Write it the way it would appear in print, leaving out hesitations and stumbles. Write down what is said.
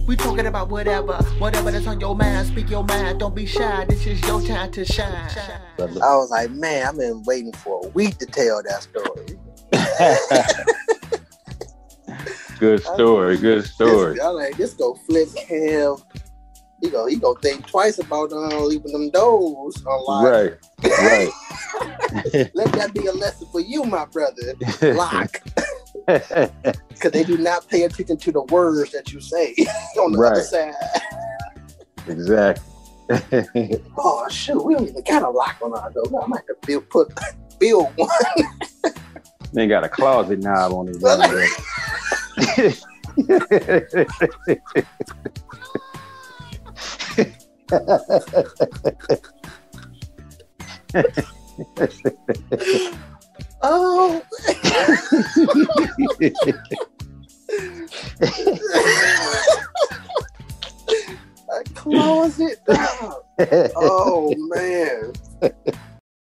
We talking about whatever that's on your mind. Speak your mind, don't be shy. This is your time to shine. I was like, man, I've been waiting for a week to tell that story. Good story. I'm like, this go flip him. He go think twice about leaving them doors unlocked. Right. Let that be a lesson for you, my brother. Lock. Because they do not pay attention to the words that you say on the other side. Exactly. Oh, shoot. We don't even got a lock on our door. I might have to build one. They got a closet knob on his Oh. A closet knob. Oh, man.